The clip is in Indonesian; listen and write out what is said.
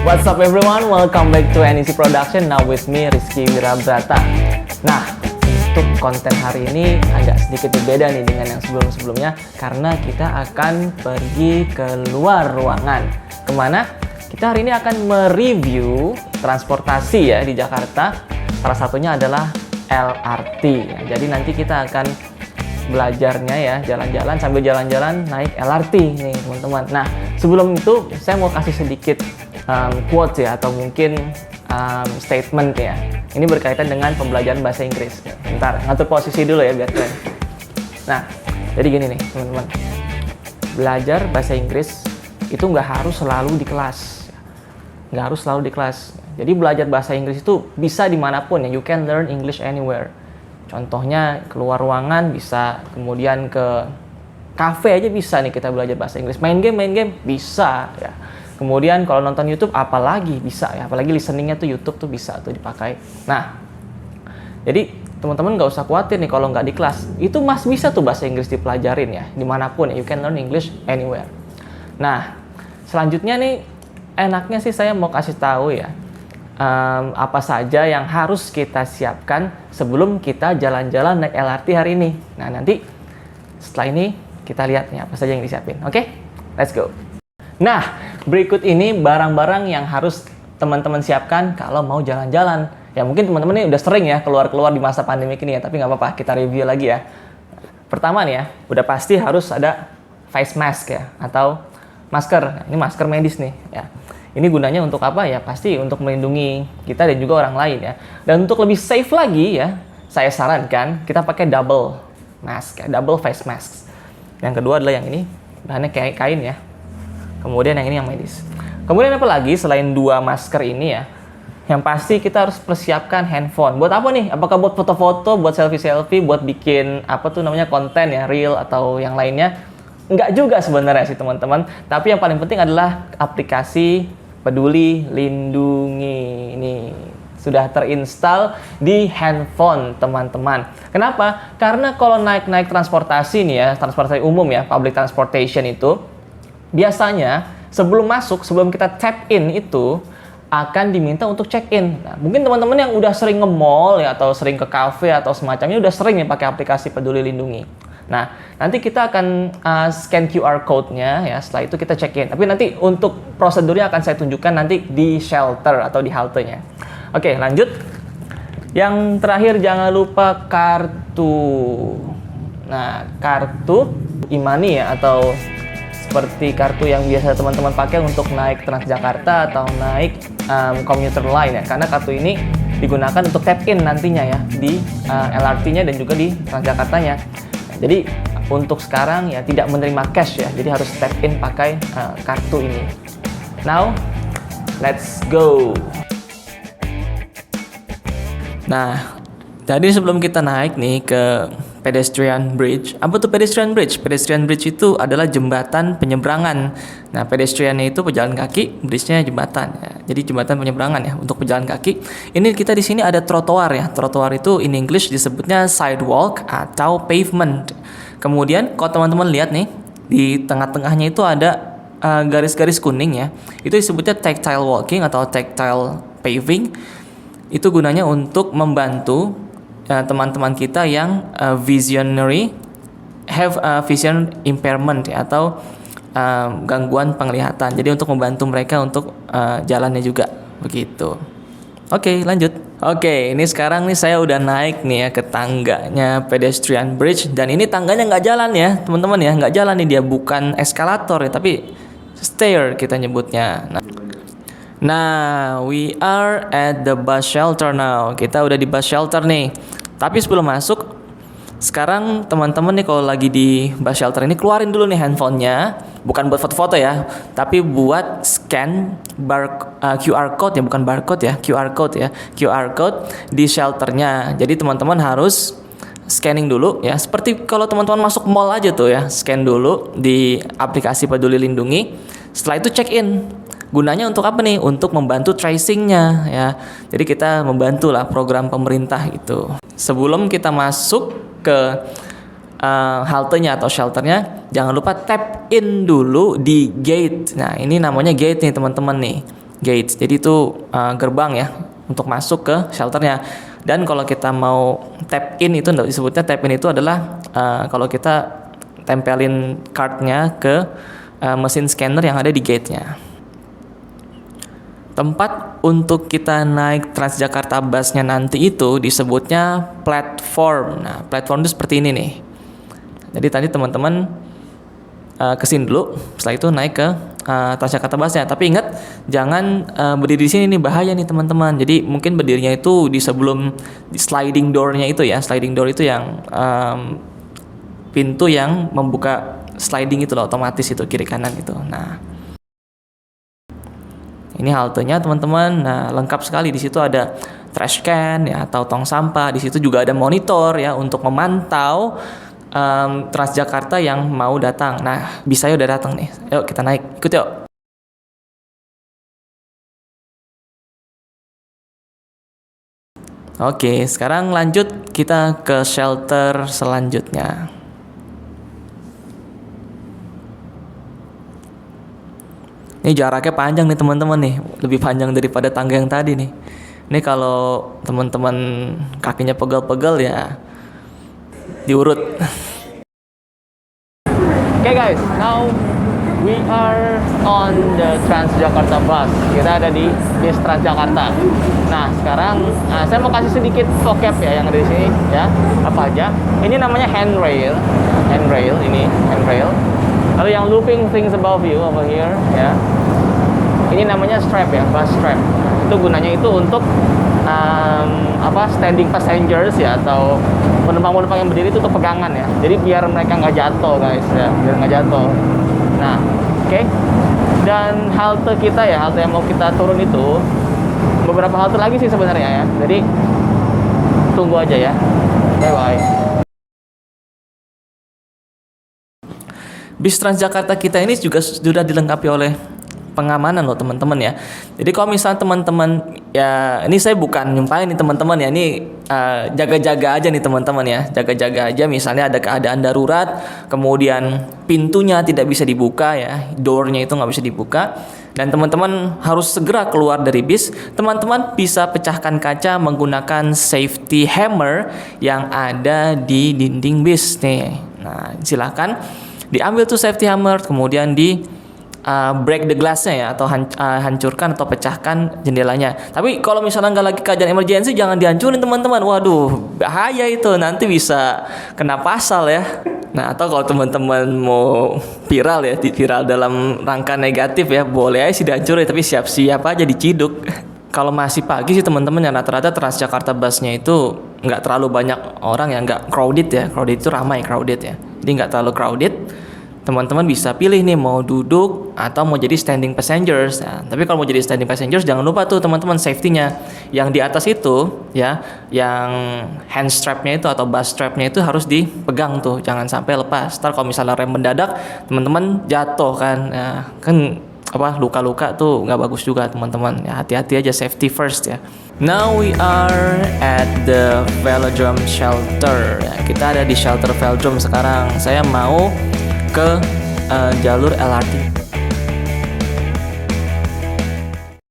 What's up everyone, welcome back to NEC Production. Now with me Rizky Wirabrata. Nah, untuk konten hari ini agak sedikit berbeda nih dengan yang sebelum-sebelumnya, karena kita akan pergi keluar ruangan. Kemana? Kita hari ini akan mereview transportasi ya di Jakarta. Salah satunya adalah LRT ya. Jadi nanti kita akan belajarnya ya, jalan-jalan sambil jalan-jalan naik LRT nih teman-teman. Nah, sebelum itu saya mau kasih sedikit quote ya, atau mungkin statement ya. Ini berkaitan dengan pembelajaran bahasa Inggris. Bentar, ngatur posisi dulu ya biar keren. Nah, jadi gini nih teman-teman. Belajar bahasa Inggris itu nggak harus selalu di kelas. Nggak harus selalu di kelas. Jadi belajar bahasa Inggris itu bisa dimanapun ya. You can learn English anywhere. Contohnya keluar ruangan bisa, kemudian ke cafe aja bisa nih kita belajar bahasa Inggris. Main game bisa ya. Kemudian kalau nonton YouTube apalagi bisa ya, apalagi listeningnya tuh YouTube tuh bisa tuh dipakai. Nah, jadi teman-teman nggak usah khawatir nih kalau nggak di kelas, itu masih bisa tuh bahasa Inggris dipelajarin ya, dimanapun ya. You can learn English anywhere. Nah, selanjutnya nih enaknya sih saya mau kasih tahu ya, apa saja yang harus kita siapkan sebelum kita jalan-jalan naik LRT hari ini. Nah, nanti setelah ini kita lihat nih apa saja yang disiapin. Oke? Let's go. Nah, berikut ini barang-barang yang harus teman-teman siapkan kalau mau jalan-jalan. Ya mungkin teman-teman ini udah sering ya keluar-keluar di masa pandemi ini ya, tapi nggak apa-apa, kita review lagi ya. Pertama nih ya, udah pasti harus ada face mask ya, atau masker. Ini masker medis nih ya. Ini gunanya untuk apa ya? Pasti untuk melindungi kita dan juga orang lain ya. Dan untuk lebih safe lagi ya, saya sarankan kita pakai double mask ya, double face mask. Yang kedua adalah yang ini, bahannya kayak kain ya. Kemudian yang ini yang medis. Kemudian apa lagi selain dua masker ini ya? Yang pasti kita harus persiapkan handphone. Buat apa nih? Apakah buat foto-foto, buat selfie-selfie, buat bikin apa tuh namanya konten ya, reel atau yang lainnya? Enggak juga sebenarnya sih teman-teman. Tapi yang paling penting adalah aplikasi Peduli Lindungi. Ini sudah terinstall di handphone teman-teman. Kenapa? Karena kalau naik-naik transportasi nih ya, transportasi umum ya, public transportation itu, biasanya sebelum masuk, sebelum kita tap in itu akan diminta untuk check in. Nah, mungkin teman-teman yang udah sering nge-mall ya, atau sering ke cafe atau semacamnya udah sering nih pakai aplikasi Peduli Lindungi. Nah, nanti kita akan scan QR code-nya ya, setelah itu kita check in. Tapi nanti untuk prosedurnya akan saya tunjukkan nanti di shelter atau di haltenya. Oke, lanjut. Yang terakhir jangan lupa kartu. Nah, kartu e-money ya, atau seperti kartu yang biasa teman-teman pakai untuk naik Transjakarta atau naik komuter lain ya, karena kartu ini digunakan untuk tap in nantinya ya di LRT-nya dan juga di Transjakartanya. Jadi untuk sekarang ya tidak menerima cash ya, jadi harus tap in pakai kartu ini. Now let's go. Nah, jadi sebelum kita naik nih ke pedestrian bridge. Apa tuh pedestrian bridge? Pedestrian bridge itu adalah jembatan penyeberangan. Nah, pedestriannya itu pejalan kaki, bridge-nya jembatan ya. Jadi jembatan penyeberangan ya untuk pejalan kaki. Ini kita di sini ada trotoar ya. Trotoar itu in English disebutnya sidewalk atau pavement. Kemudian kalau teman-teman lihat nih, di tengah-tengahnya itu ada garis-garis kuning ya. Itu disebutnya tactile walking atau tactile paving. Itu gunanya untuk membantu teman-teman kita yang visionary, have vision impairment ya, atau gangguan penglihatan. Jadi untuk membantu mereka untuk jalannya juga begitu. Oke, lanjut. Oke, ini sekarang nih saya udah naik nih ya ke tangganya pedestrian bridge, dan ini tangganya nggak jalan ya teman-teman ya, nggak jalan nih, dia bukan eskalator ya, tapi stair kita nyebutnya. Nah, we are at the bus shelter now. Kita udah di bus shelter nih. Tapi sebelum masuk, sekarang teman-teman nih kalau lagi di bus shelter ini keluarin dulu nih handphonenya. Bukan buat foto-foto ya, tapi buat scan QR code ya, bukan barcode ya, QR code ya. QR code di shelternya. Jadi teman-teman harus scanning dulu ya. Seperti kalau teman-teman masuk mall aja tuh ya, scan dulu di aplikasi Peduli Lindungi. Setelah itu check in. Gunanya untuk apa nih? Untuk membantu tracingnya ya. Jadi kita membantu lah program pemerintah itu. Sebelum kita masuk ke haltenya atau shelternya, jangan lupa tap in dulu di gate. Nah, ini namanya gate nih teman-teman nih. gates. Jadi itu gerbang ya untuk masuk ke shelternya. Dan kalau kita mau tap in itu disebutnya tap in itu adalah kalau kita tempelin cardnya ke mesin scanner yang ada di gate-nya. Tempat untuk kita naik Transjakarta busnya nanti itu disebutnya platform. Nah, platform itu seperti ini nih. Jadi tadi teman-teman kesini dulu, setelah itu naik ke Transjakarta busnya. Tapi ingat, jangan berdiri di sini nih, bahaya nih teman-teman. Jadi mungkin berdirinya itu di sebelum sliding door-nya itu ya. Sliding door itu yang pintu yang membuka sliding itu loh, otomatis itu kiri kanan itu. Nah, ini haltenya teman-teman. Nah, lengkap sekali, di situ ada trash can ya atau tong sampah. Di situ juga ada monitor ya untuk memantau Transjakarta yang mau datang. Nah, bisanya udah datang nih. Yuk kita naik, ikut yuk. Oke, sekarang lanjut kita ke shelter selanjutnya. Ini jaraknya panjang nih teman-teman nih, lebih panjang daripada tangga yang tadi nih. Ini kalau teman-teman kakinya pegel-pegel ya diurut. Okay guys, now we are on the Transjakarta bus. Kita ada di bis Transjakarta. Nah, sekarang saya mau kasih sedikit vocab ya yang ada di sini ya. Apa aja? Ini namanya handrail. Handrail ini, handrail. Lalu yang looping things above you over here ya. Ini namanya strap ya, bus strap. Itu gunanya itu untuk standing passengers ya, atau penumpang-penumpang yang berdiri itu untuk pegangan ya. Jadi biar mereka nggak jatuh guys ya, biar nggak jatuh. Nah, oke. Dan halte kita ya, halte yang mau kita turun itu beberapa halte lagi sih sebenarnya ya. Jadi tunggu aja ya. Bye bye. Bis Transjakarta kita ini juga sudah dilengkapi oleh pengamanan loh teman-teman ya. Jadi kalau misalnya teman-teman ya, ini saya bukan nyumpahin nih teman-teman ya, ini jaga-jaga aja nih teman-teman ya, jaga-jaga aja. Misalnya ada keadaan darurat, kemudian pintunya tidak bisa dibuka ya, doornya itu nggak bisa dibuka, dan teman-teman harus segera keluar dari bis. Teman-teman bisa pecahkan kaca menggunakan safety hammer yang ada di dinding bis nih. Nah, silakan diambil tuh safety hammer, kemudian di break the glassnya ya, atau hancurkan atau pecahkan jendelanya. Tapi kalau misalnya nggak lagi keadaan emergency, jangan dihancurin teman-teman. Waduh, bahaya itu, nanti bisa kena pasal ya. Nah, atau kalau teman-teman mau viral ya, viral dalam rangka negatif ya, boleh aja sih dihancurin, tapi siap-siap aja diciduk. Kalau masih pagi sih teman-teman ya, rata-rata Transjakarta busnya itu nggak terlalu banyak orang ya, nggak crowded ya. Crowded itu ramai, crowded ya. Jadi nggak terlalu crowded. Teman-teman bisa pilih nih mau duduk atau mau jadi standing passengers. Nah, tapi kalau mau jadi standing passengers jangan lupa tuh teman-teman safety-nya. Yang di atas itu ya, yang hand strap-nya itu atau bus strap-nya itu harus dipegang tuh, jangan sampai lepas. Ntar kalau misalnya rem mendadak, teman-teman jatuh kan. Ya, kan luka-luka tuh nggak bagus juga teman-teman. Ya, hati-hati aja, safety first ya. Now we are at the Velodrome shelter. Ya, kita ada di shelter Velodrome sekarang. Saya mau ke jalur LRT.